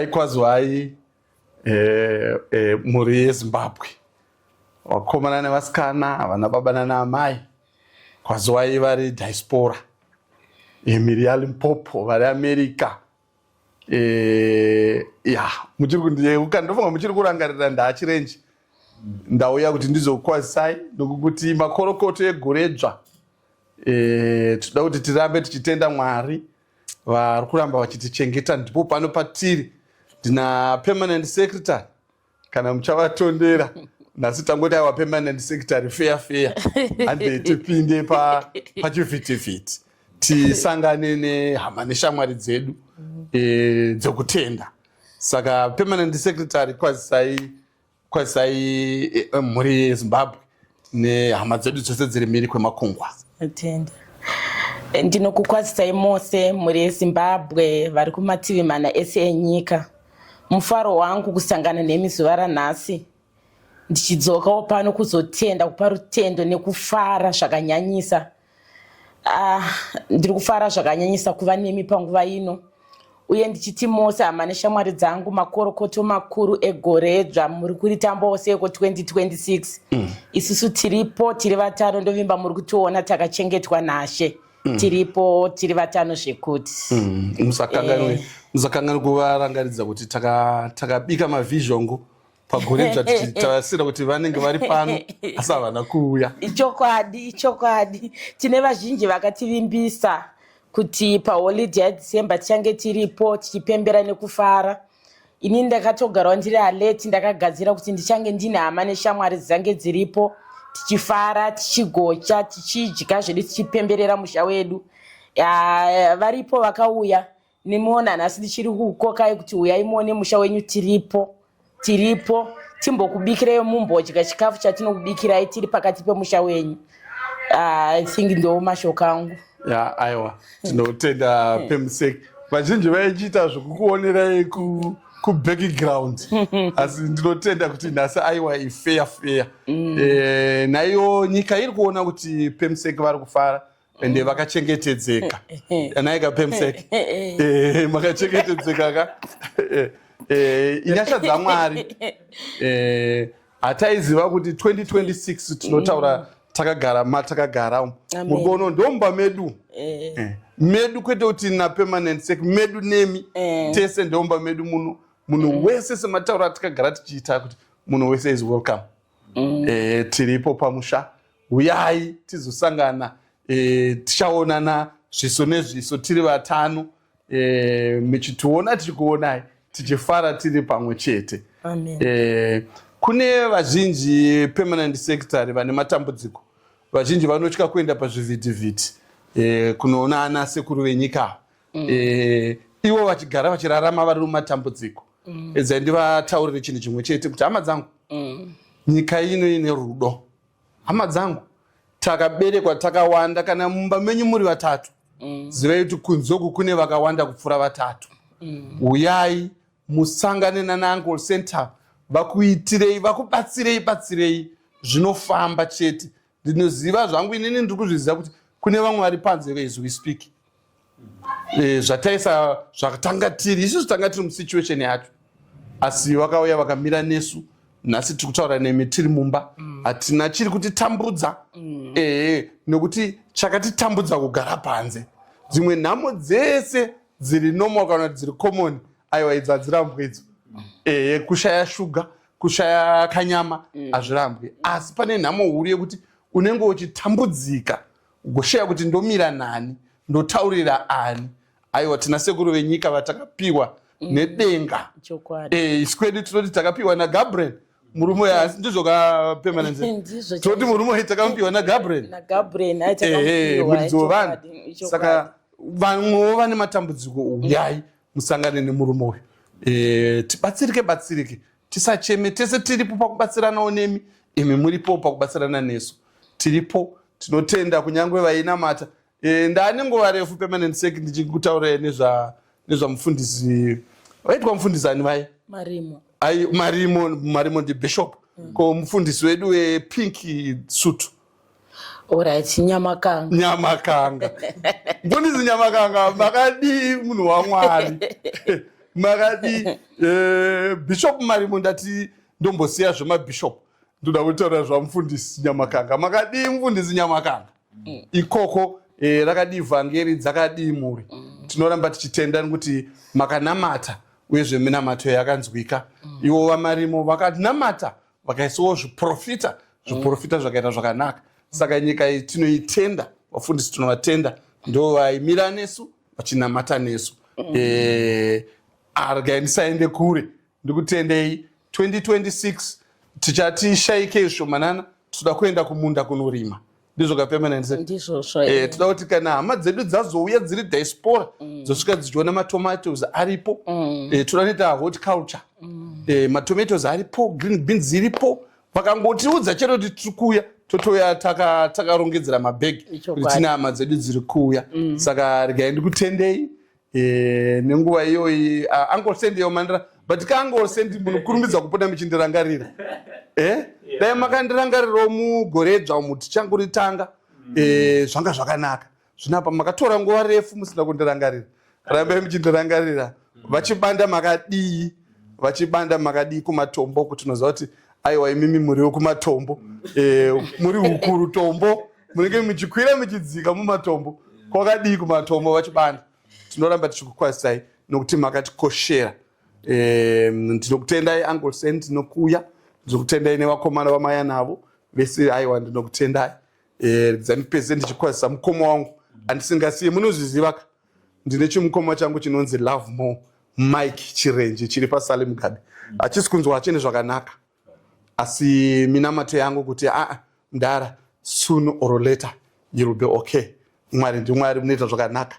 kwazwai mhuri yeZimbabwe, vakomana nevasikana, vana baba nana amai, kwazwai vari diaspora, mhiri yaLimpopo vari America. Ukandofunga muchiri kurangarira ndaachirenji ndauya kuti ndizokwazisai nokuti makorokoto egoredzva. Tinoda kuti tirambe tichitenda Mwari vari kuramba vachitichengeta. Ndipo pano patiri ndina permanent secretary, kana muchavatondera nhasi tangoti aiwa permanent secretary fair hande tipinde pachivhitivhiti tisangane nehama neshamwari dzedu dzokutenda. Saka permanent secretary kwazisai mhuri yeZimbabwe nehama dzedu dzose dziri mhiri kwemakungwa. Ndinokukwazisai mose mhuri yeZimbabwe vari kumativi mana ese enyika. Mufaro wangu kusangana nemi zuva ranhasi, ndichidzokawo pano kuzotenda, kupa rutendo nekufara zvakanyanyisa. Ndiri kufara zvakanyanyisa kuva nemi panguva ino, uye ndichiti mose hama neshamwari dzangu, makorokoto makuru egoredzva muri kuritambawo seko 2026. Isusu tiripo, tiri vatano, ndovimba muri kutiona takachengetwa naShe. Tiripo, tiri vatano zvekuti. Musakanganwe kuvarangaridza kuti takabika mavhizhongo pagoredzva tichitarisira kuti vanenge vari pano asi havana kuuya. Ichokwadi. Tine vazhinji vakativimbisa kuti paholiday yaDecember tichange tiripo tichipembera nekufara. Ini ndakatogarawo ndiri alert, ndakagadzira kuti ndichange ndine hama neshamwari dzange dziripo tichifara, tichigocha, tichidya zvedu, tichipemberera musha wedu. Varipo vakauya, nimuona nhasi tichiri kukokai kuti uyai muone musha wenyu. Tiripo timbokubikirai mumbodya chikafu chatinokubikirai tiri pakati pemusha wenyu. I think ndo mashoko angu. Aiwa, tinotenda Pemuseki. Vazhinji vaichiita zvokukuonerai kubackground asi ndinotenda kuti nhasi aiwa fair. Naiyo nyika iri kuona kuti Pemuseki vari kufara ende vakachengetedzeka. Naika Pemuseki makachengetedzeka ka inyasha dzaMwari. Hataiziva kuti 2026 tinotaura takagara matakagara mugono ndomba medu kwete kuti na permanent sec medu nemi tese ndomba medu munhu wese semataura takagara tichiita kuti munhu wese is welcome. Tiripo pamusha, uyai tizosangana, tichaonana zviso nezviso tiri vatano, michituona tichikuonai tichifara tiri pamwe chete. Kune vazhinji permanent secretary vane matambudziko, vazhinji vanotya kuenda pazvivhitivhiti kunoona ana sekuru venyika. Ivo vachigara vachirarama vari mumatambudziko. Edzai ndivataurire chinhu chimwe chete kuti hama dzangu, nyika ino ine rudo. Hama dzangu, takaberekwa takawanda, kana mumba menyu muri vatatu, zivai kuti kunzoku kune vakawanda kupfuura vatatu. Uyai musangane nana Uncle Center, vakuitirei, vakubatsirei zvinofamba chete. Ndinoziva zvangu inini ndiri kuzviziva kuti kune vamwe vari panze as we speak. Zvataisa zvakatanga tiri, isusu tanga tiri musituation yacho, asi vakauya vakamira nesu. Nhasi tiri kutaura nemi tiri mumba, hatina chiri kutitambudza, nokuti chakatitambudza kugara panze. Dzimwe nhamo dzese dziri normal kana dziri common, aiwa idzi hadzirambwe idzo. Kushaya shuga, kushaya kanyama hazvirambwe. Asi pane nhamo huru yekuti unenge uchitambudzika, ugoshaya kuti ndomira nani, ndotaurira ani. Aiwa, tina sekuru venyika vatakapiwa nedenga. Isu kwedu tinoti takapiwa naGabriel. Murume asi ndizvoka permanent. Toti murume takapiwa naGabriel. Muridzo vanhu. Saka vamwewo vane matambudziko, uyai musangane nemurume uyu. Tibatsirike. Tisacheme, tese tiripo pakubatsiranawo nemi, imi muripo pakubatsirana nesu. Tiripo, tinotenda kunyangwe vainamata. Ndaanenguva refu permanent sec ndichikutaurirai nezvamufundisi vaitwa mufundisi ani vai? Marimo ndi bishop. Ko mufundisi wedu wepink suit. Alright, Nyamakanga. Mufundisi Nyamakanga, makadi munhu waMwari. makadi bishop marimo ndati ndombosiya zvemabishop ndoda kutaura zvamufundisi Nyamakanga makadi mufundisi Nyamakanga ikoko rakadi vhangeri dzakadi muri tinoramba tichitenda kuti makanamata uye zveminamato yakanzwika ivo vamarimo vakanamata vakaisawo zviprofita zvakaita zvakanaka saka nyika iyi tinoitenda vafundisi tinovatenda ndo vaimira nesu vachinamata nesu argai ndisaende kure ndikutendei 2026 tichati shaike shomanana toda kuenda kumunda kunorima ndizvo kapemananise toda kuti kana hama dzedu dzazouya dziri diaspora dzosvika dzichiona matomatoes aripo toda kuita horticulture matomatoes aripo green beans ziripo vakangotiudza chero kuti tiri kuuya totoya takarongedzera mabhegi kuti tine hama dzedu dziri kuuya saka regai ndikutendei nenguva iyoyi uncle Sandy yomandira but kauncle Sandy munokurumidza kupota muchindirangarira dai makandirangarirawo mugore dzva muti changuritanga zvanga zvakanaka zvinapa makatora nguva refu musina kundirangarira rambai muchindirangarira vachibanda makadii kumatombo kuti unoziva kuti aiwa imimi muriwo kumatombo muri hukuru tombo munenge muchikwira muchidzika mumatombo kwakadii kumatombo vachibanda tinoramba tichikukwazisai nokuti makatikoshera ndinokutendai uncle Sandy ndinokuya ndinokutendai nevakomana vamaya navo vese aiwa ndinokutendai dzandipese ndichikwazisa mukoma wangu andisingasiye munozviziva ndine chimukoma changu chinonzi Love More Mike Chirenje chiri paSalem Gabe hachisi kunzwa hachene zvakanaka asi minamato yangu kuti ndara soon or later you will be okay mwari ndimwari munoita zvakanaka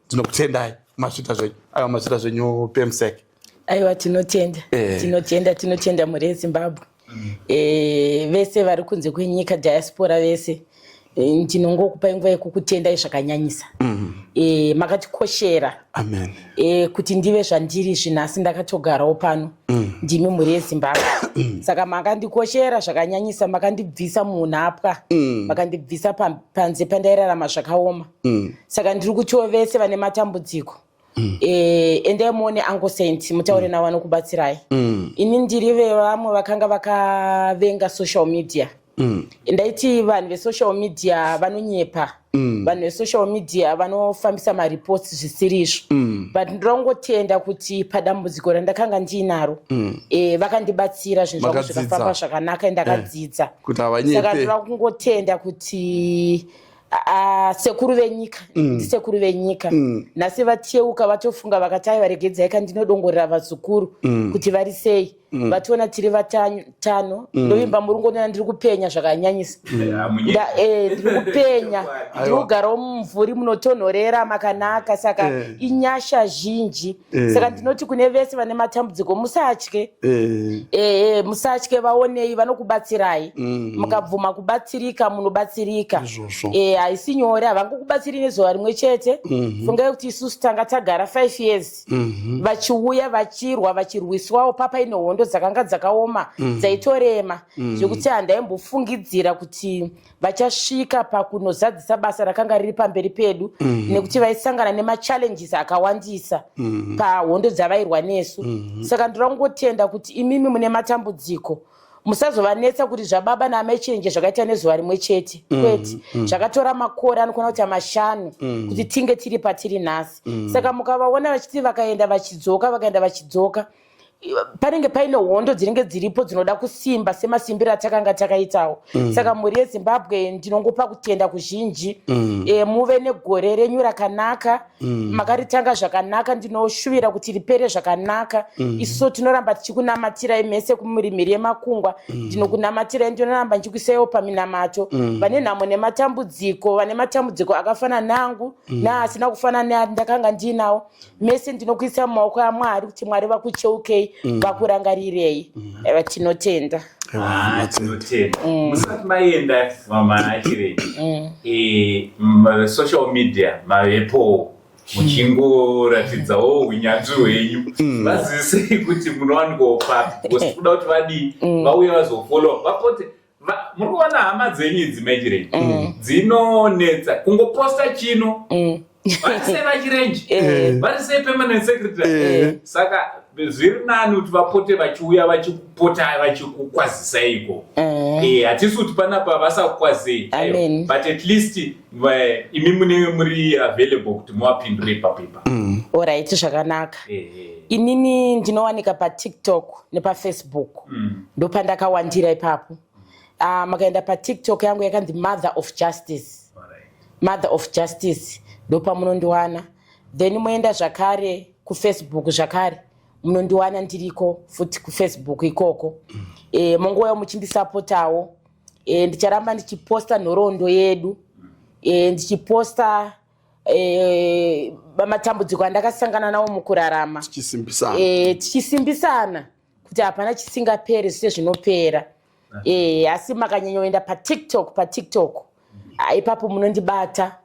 ndinokutendai mazvita zvenyu aiwa mazvita zvenyu PMSEC aiwa tinotenda muri Zimbabwe vese vari kunze kwenyika diaspora vese ndinongokupai nguva yekukutendai zvakanyanyisa makatikoshera amen kuti ndive zvandiri zvinhasi ndakatogarawo pano ndimi muri yeZimbabwe saka makandikoshera zvakanyanyisa makandibvisa munhapwa makandibvisa panze pandairarama zvakaoma saka ndiri kutiwo vese vane matambudziko endai muone uncle Sandy mutaure navo vanokubatsirai ini ndiri vevamwe vakanga vakavenga social media ndaiti vanhu vesocial media vanonyepa vanhu vesocial media vanofambisa mareports zvisiri izvo but ndinongotenda kuti padambudziko randakanga ndiinaro vakandibatsira zvinhu zvangu zvikafamba zvakanaka ndakadzidza saka ndinoda kungotenda kuti sekuru venyika ndisekuru venyika nhasi vateuka vatofunga vakati ai varegedzai kandinodongorera vazukuru kuti vari sei vationa tiri vatano ndovimba murungoona ndiri kupenya zvakanyanyisa ndiri kupenya ndiri kugarawo mumvuri munotonhorera makanaka saka inyasha zhinji saka ndinoti kune vese vane matambudziko musatye vaonei vanokubatsirai mukabvuma kubatsirika munobatsirika haisi nyore havangokubatsiri nezuva rimwe chete fungai kuti isusu tanga tagara 5 years vachiuya vachirwa vachirwiswawo papaine hondo dzakanga dzakaoma dzaitorema zvekuti handaimbofungidzira kuti vachasvika pakunozadzisa basa rakanga riri pamberi pedu nekuti vaisangana nemachallenges akawandisa pahondo dzavairwa nesu saka ndinongotenda kuti imimi mune matambudziko musazovanetsa kuti zvababa naamechenje zvakaita nezuva rimwe chete kwete zvakatora makore anokona kuti 5 kuti tinge tiri patiri nhasi saka mukavaona vachiti vakaenda vachidzoka panenge paine hondo dzinenge dziripo dzinoda kusimba semasimbiro atakanga takaitawo saka muri yeZimbabwe ndinongopa kutenda kuzhinji muve negore renyu rakanaka makaritanga zvakanaka ndinoshuvira kuti ripere zvakanaka isusu tinoramba tichikunamatirai mese kumuri mhiri yemakungwa ndinokunamatirai ndinoramba ndichikuisaiwo paminamato vane nhamo nematambudziko vane matambudziko akafanana nangu naasina kufanana ndakanga ndinawo mese ndinokuisa mumaoko aMwari kuti Mwari vakucheukei vakurangarirei tinotenda musati maenda mamana Chirenje social media mavepo muchingoratidzawo unyanzvi hwenyu vazivise kuti munowanikwawo papi kuda kuti vadii vauye vazofollowa vapote muri kuona hama dzenyu idzi Chirenje dzinonetsa kungoposta chino varise vachirenji varise permanent secretary saka zviri nani kuti vapote vachiuya vachipota vachikukwazisayiko hatisi kuti panapa vasakukwazei but at least imi munenge muri available kuti muvapindure papepa. Alright, zvakanaka. Inini ndinowanika paTikTok nepafacebook ndopandakawandira ipapo. Makaenda paTikTok yangu yakanzi Mother of Justice. Mother of Justice ndopamunondiwana. Then moenda zvakare kufacebook zvakare munondiwana ndiriko futi kufacebook ikoko. Mungoya muchindisapotawo. Ndicharamba ndichiposta nhoroondo yedu. Ndichiposta matambudziko andakasangana nawo mukurarama. Tichisimbisana kuti hapana chisingaperi zvese zvinopera. Asi makanyanyoenda paTikTok ipapo munondibata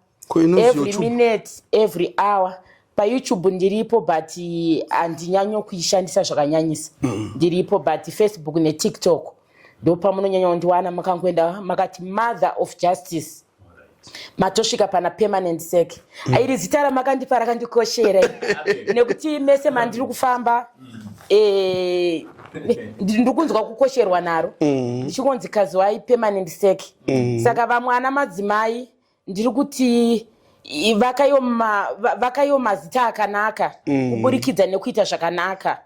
every minute every hour. PaYouTube ndiripo but andinyanyo kuishandisa zvakanyanyisa. Ndiripo but Facebook neTikTok ndopamunonyanyondiwana makangoenda makati Mother of Justice. Matosvika pana permanent sec. Airi zita ramakandipa rakandikoshera nekuti mese mandiri kufamba ndikunzwa kukosherwa naro ndichikonzi kazi wai permanent sec. Saka vamwe ana madzimai ndiri kuti vakayo mazita akanaka kuburikidza nekuita zvakanaka.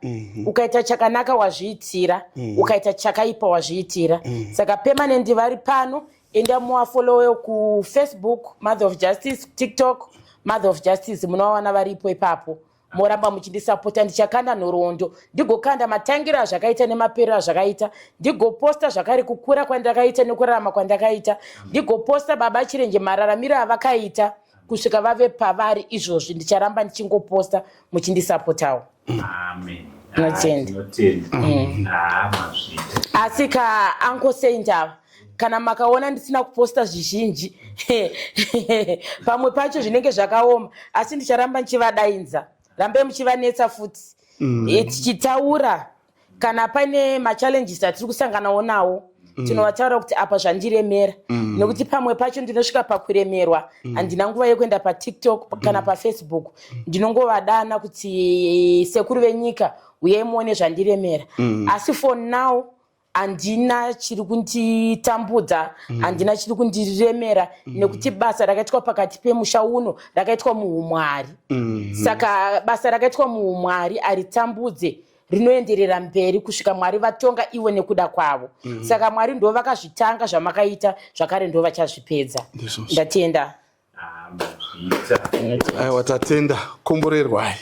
Ukaita chakanaka wazviitira, ukaita chakaipa wazviitira. Saka permanent vari pano. Enda muwafollow ku Facebook Mother of Justice, TikTok Mother of Justice, munowana varipo ipapo. Moramba muchindisapota ndichakanda nhoroondo, ndigokanda matangira zvakaita nemaperera zvakaita, ndigoposta zvakare kukura kwandakaita nekurarama kwandakaita, ndigoposta baba chirenje mararamiro avakaita kusvika vave pavari izvozvi. Ndicharamba ndichingoposta muchindisapotawo. Amen. Asi ka Uncle Saintava kana makaona ndisina kuposta zvizhinji pamwe pacho zvinenge zvakaoma, asi ndicharamba ndichivadainza. Rambe muchivanetsa futi tichitaura kana pane machallenges atiri kusanganawo nawo tinovataura kuti apa zvandiremera nekuti pamwe pacho ndinosvika pakuremerwa handina nguva yekuenda paTikTok kana pafacebook. Ndinongovadana kuti sekuru venyika uyai muone zvandiremera. Asi for now andina chiri kunditambudza, andina chiri kundiremera nekuti basa rakaitwa pakati pemusha uno rakaitwa muumwari. Saka basa rakaitwa muumwari aritambudze, rinoenderera mberi kusvika Mwari vatonga iwe nekuda kwavo. Saka Mwari ndo vakazvitanga zvamakaita, zvakare ndo vachazvipedza. Ndatenda. Aiwa tatenda, komborerwai.